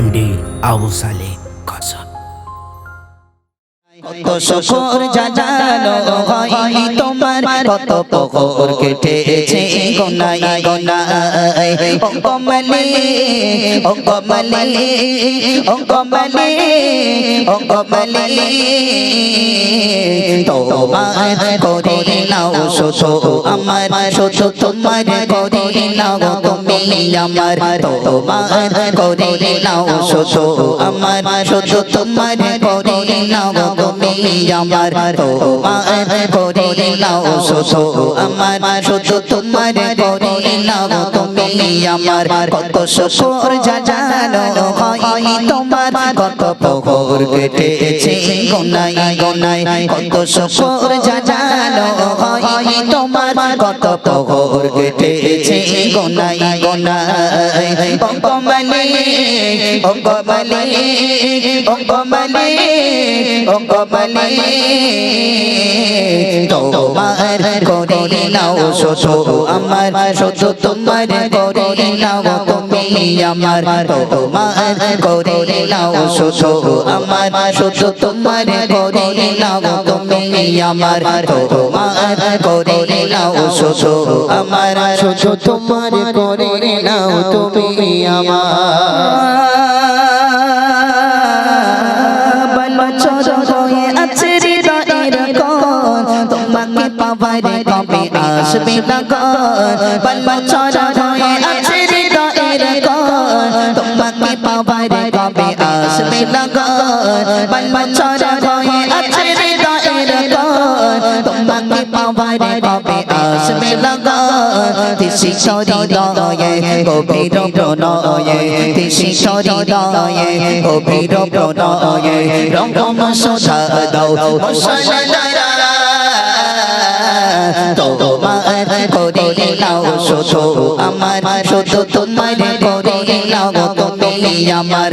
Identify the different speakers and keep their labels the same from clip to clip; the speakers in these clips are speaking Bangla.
Speaker 1: এমডি আবু সালেহ কাসম।
Speaker 2: কত শুকর জানানো হয় তোমার, কত পকর কেটেছে গোনাই গোনাই। ও কমলে ও কমলে ও কমলে ও কমলে, তোমার করে নাও শুধু আমার, শুধু তোমার করে নাও তুমি আমার, তোমার করে নাও শুধু আমার, শুধু তোমার করে নাও তুমি আমার, তোমার করে নাও শুধু আমার, শুধু তোমার করে নাও তুমি আমার। কত শুকর জানানো হয় তোমার, কত পকর কেটেছে গোনাই গোনাই। কত শুকর জানানো হয় তোমার, কত পকর কেটেছে গোনাই গোনাই। ও কমলে ও কমলে ও কমলে ও কমলে, তোমার করে নাও শুধু আমার, শুধু তোমার করে নাও তুমি আমার, তোমার করে নাও শুধু আমার, শুধু তোমার করে নাও তুমি আমার, তোমার করে নাও শুধু আমার, শুধু তোমার করে নাও তুমি আমার। তোমাকে পাওয়ারে কবে আসবে লগন, বছর হয়ে আছে হৃদয়ের কোণ, তোমাকে পাওয়ারে কবে আসবে লগন, বছর হয়ে আছে হৃদয়ের কোণ, তোমাকে পাওয়ারে কবে আসবে লগন। তিসিরি হৃদয়ে গভীর প্রণয়ে, তিসিরি হৃদয়ে গভীর প্রণয়ে, রঙম শোধা দাও মশলা তোমার করে নাও শুধু আমার, শুধু তোমার করে নাও তুমি আমার,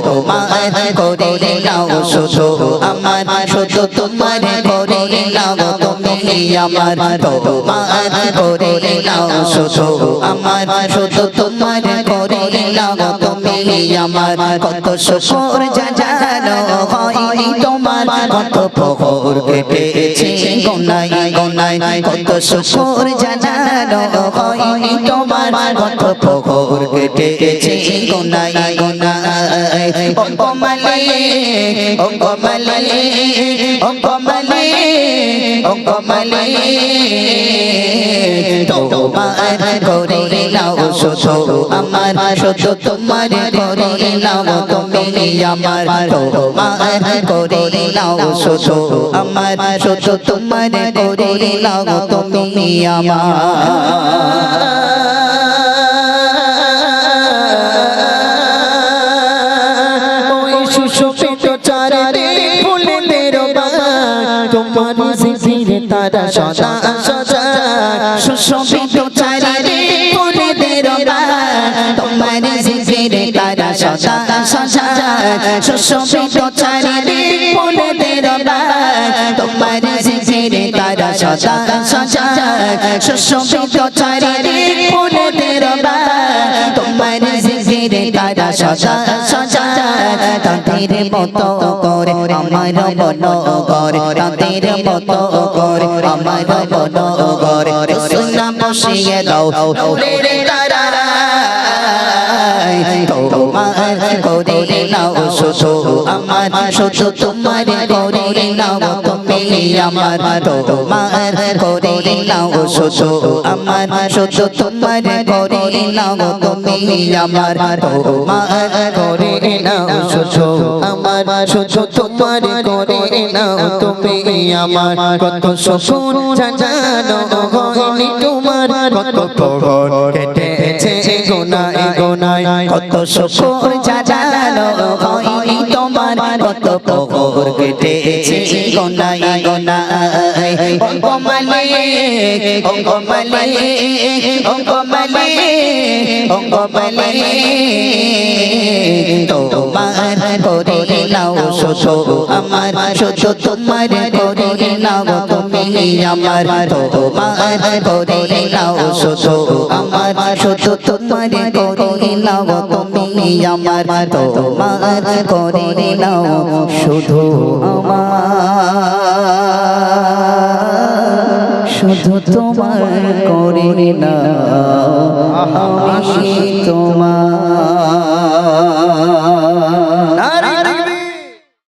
Speaker 2: তোমার করে নাও শুধু আমার, শুধু তোমার করে নাও তুমি আমার, তোমার করে নাও শুধু আমার, শুধু তোমার করে নাও তুমি আমার। কত শুকর জানানো হয় তোমার, কত পকর কেটেছে গোনাই গোনাই। কত শুকর জানানো হয় তোমার, কত পকর কেটেছে গোনাই গোনাই। ও কমলে ও কমলে ও কমলে ও কমলে, তোমার করে নাও শুধু আমার, শুধু তোমার করে নাও তুমি আমার, তোমার করে নাও শুধু আমার, শুধু তোমার করে নাও তুমি আমার। তোমার জিকিরে তারা সদা সদা সুশোভিত চারিদিকে ফুলেদের বাগান, তোমার জিকিরে তারা সদা সদা সুশোভিত চারিদিকে ফুলেদের বাগান, তোমার জিকিরে তারা সদা সদা সুশোভিত চারিদিকে ফুলেদের বাগান, তোমার জিকিরে তারা সদা সদা। তাদের মতো করে আমার মন করে, তাদের মতো করে আমার মন করে, সুনা বসিয়ে দাও নূরের তারায়, তোমার করে নাও শুধু আমার, শুধু তোমার করে নাও তুমি আমার, তোমার করে নাও শুধু আমার, শুধু তোমার করে নাও তুমি আমার, তোমার করে নাও শুধু আমার, শুধু তোমার করে নাও তুমি আমার। কত শুকর জানানো হয়নি তোমার, কত পকর কেটেছে গোনাই গোনাই। কত শুকর জানানো হয়নি তোমার, কত পকর কেটেছে গোনাই গোনাই। ও কমলে ও কমলে ও কমলে ও কমলে তোমার করে নাও শুধু আমার শুধু তোমার করে নাও তুমি আমার তোমার করে নাও শুধু আমার শুধু তোমার করে নাও তুমি আমার তোমার করে নাও শুধু আমার শুধু তোমার করে নাও আমি